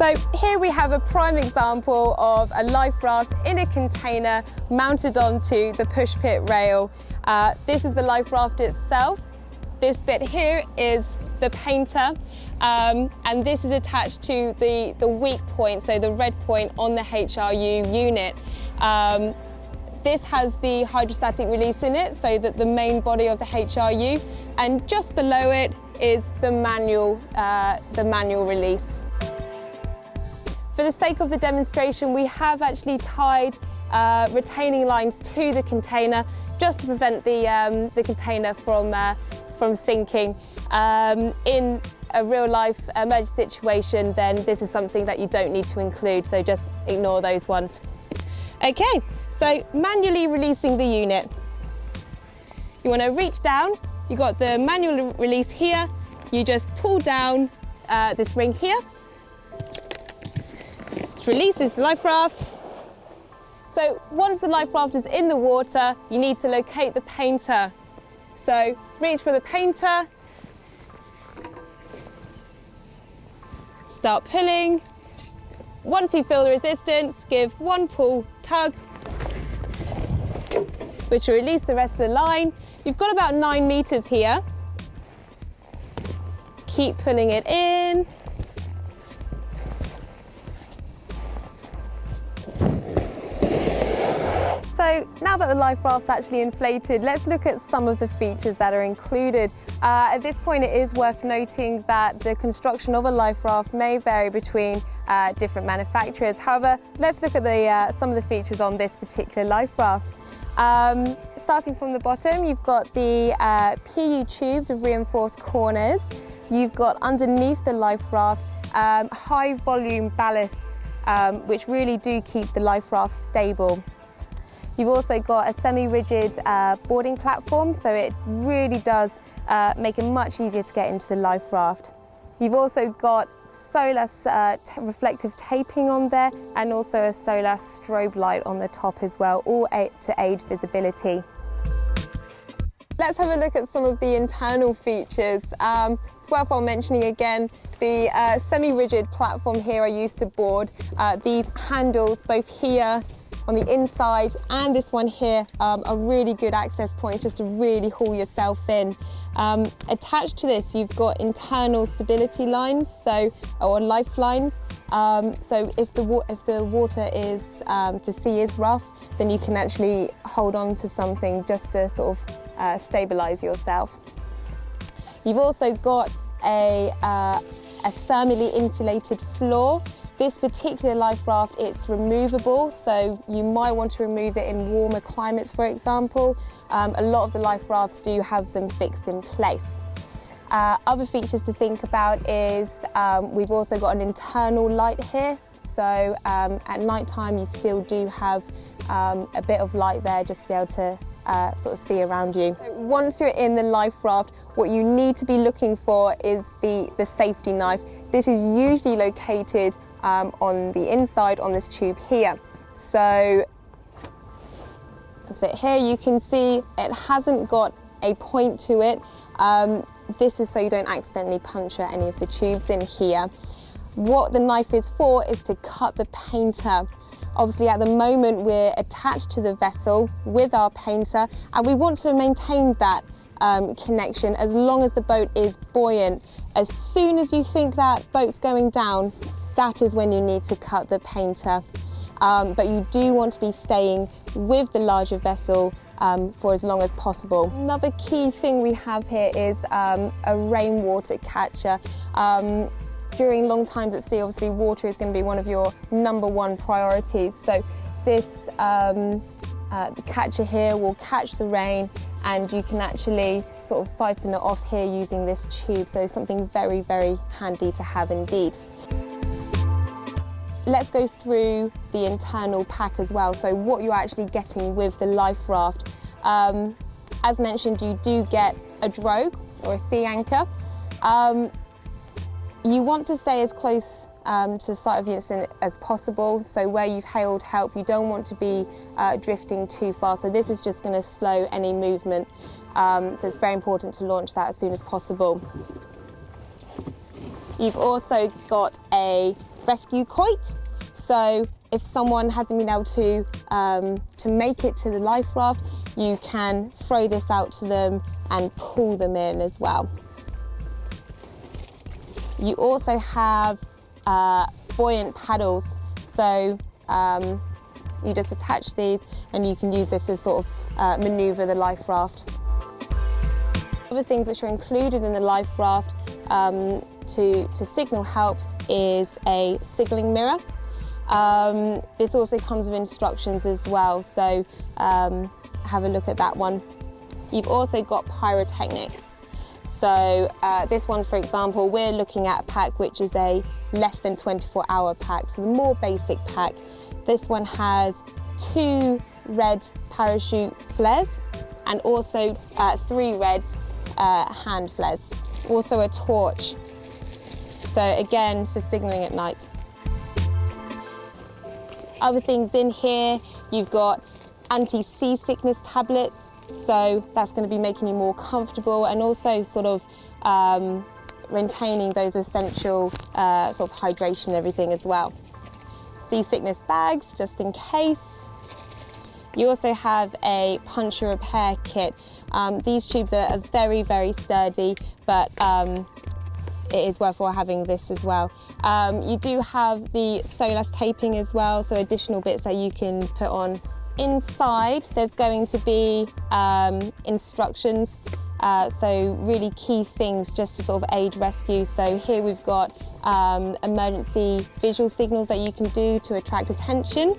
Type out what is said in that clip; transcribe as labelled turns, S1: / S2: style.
S1: So here we have a prime example of a life raft in a container mounted onto the push pit rail. This is the life raft itself. This bit here is the painter, and this is attached to the weak point, so the red point on the HRU unit. This has the hydrostatic release in it, so that the main body of the HRU, and just below it is the manual release. For the sake of the demonstration, we have actually tied retaining lines to the container just to prevent the container from sinking. In a real life emergency situation, then this is something that you don't need to include, so just ignore those ones. Okay, so manually releasing the unit. You want to reach down, you've got the manual release here, you just pull down this ring here, which releases the life raft. So once the life raft is in the water, you need to locate the painter. So reach for the painter, start pulling. Once you feel the resistance, give one pull, tug, which will release the rest of the line. You've got about 9 meters here. Keep pulling it in. So now that the life raft's actually inflated, let's look at some of the features that are included. At this point, it is worth noting that the construction of a life raft may vary between different manufacturers. However, let's look at some of the features on this particular life raft. Starting from the bottom, you've got the PU tubes with reinforced corners. You've got underneath the life raft high volume ballasts, which really do keep the life raft stable. You've also got a semi-rigid boarding platform, so it really does make it much easier to get into the life raft. You've also got solar reflective taping on there, and also a solar strobe light on the top as well, all to aid visibility. Let's have a look at some of the internal features. It's worthwhile mentioning again the semi-rigid platform here I used to board. These handles, both here on the inside and this one here, are really good access points just to really haul yourself in. Attached to this, you've got internal stability lines, or lifelines. So if the water is, the sea is rough, then you can actually hold on to something just to sort of stabilize yourself. You've also got a thermally insulated floor. This particular life raft, it's removable, so you might want to remove it in warmer climates, for example. A lot of the life rafts do have them fixed in place. Other features to think about is we've also got an internal light here, so at night time you still do have a bit of light there just to be able to sort of see around you. So once you're in the life raft, what you need to be looking for is the safety knife. This is usually located on the inside on this tube here. So here you can see it hasn't got a point to it. This is so you don't accidentally puncture any of the tubes in here. What the knife is for is to cut the painter. Obviously at the moment we're attached to the vessel with our painter, and we want to maintain that connection as long as the boat is buoyant. As soon as you think that boat's going down, that is when you need to cut the painter. But you do want to be staying with the larger vessel for as long as possible. Another key thing we have here is a rainwater catcher. During long times at sea, obviously water is going to be one of your #1 priorities. So this the catcher here will catch the rain, and you can actually sort of siphon it off here using this tube. So something very, very handy to have indeed. Let's go through the internal pack as well, so what you're actually getting with the life raft. As mentioned, you do get a drogue or a sea anchor. You want to stay as close to the site of the incident as possible, so where you've hailed help, you don't want to be drifting too far, so this is just going to slow any movement. So it's very important to launch that as soon as possible. You've also got a rescue quote. So if someone hasn't been able to make it to the life raft, you can throw this out to them and pull them in as well. You also have buoyant paddles. So you just attach these and you can use this to sort of maneuver the life raft. Other things which are included in the life raft to signal help is a signalling mirror. This also comes with instructions as well, so have a look at that one. You've also got pyrotechnics. So this one, for example, we're looking at a pack which is a less than 24-hour pack, so the more basic pack. This one has 2 red parachute flares and also 3 red hand flares. Also a torch, so again for signalling at night. Other things in here, you've got anti-seasickness tablets, so that's going to be making you more comfortable and also sort of maintaining those essential sort of hydration and everything as well. Seasickness bags, just in case. You also have a puncture repair kit. These tubes are very, very sturdy, but it is worthwhile having this as well. You do have the SOLAS taping as well, so additional bits that you can put on. Inside, there's going to be instructions, so really key things just to sort of aid rescue. So here we've got emergency visual signals that you can do to attract attention.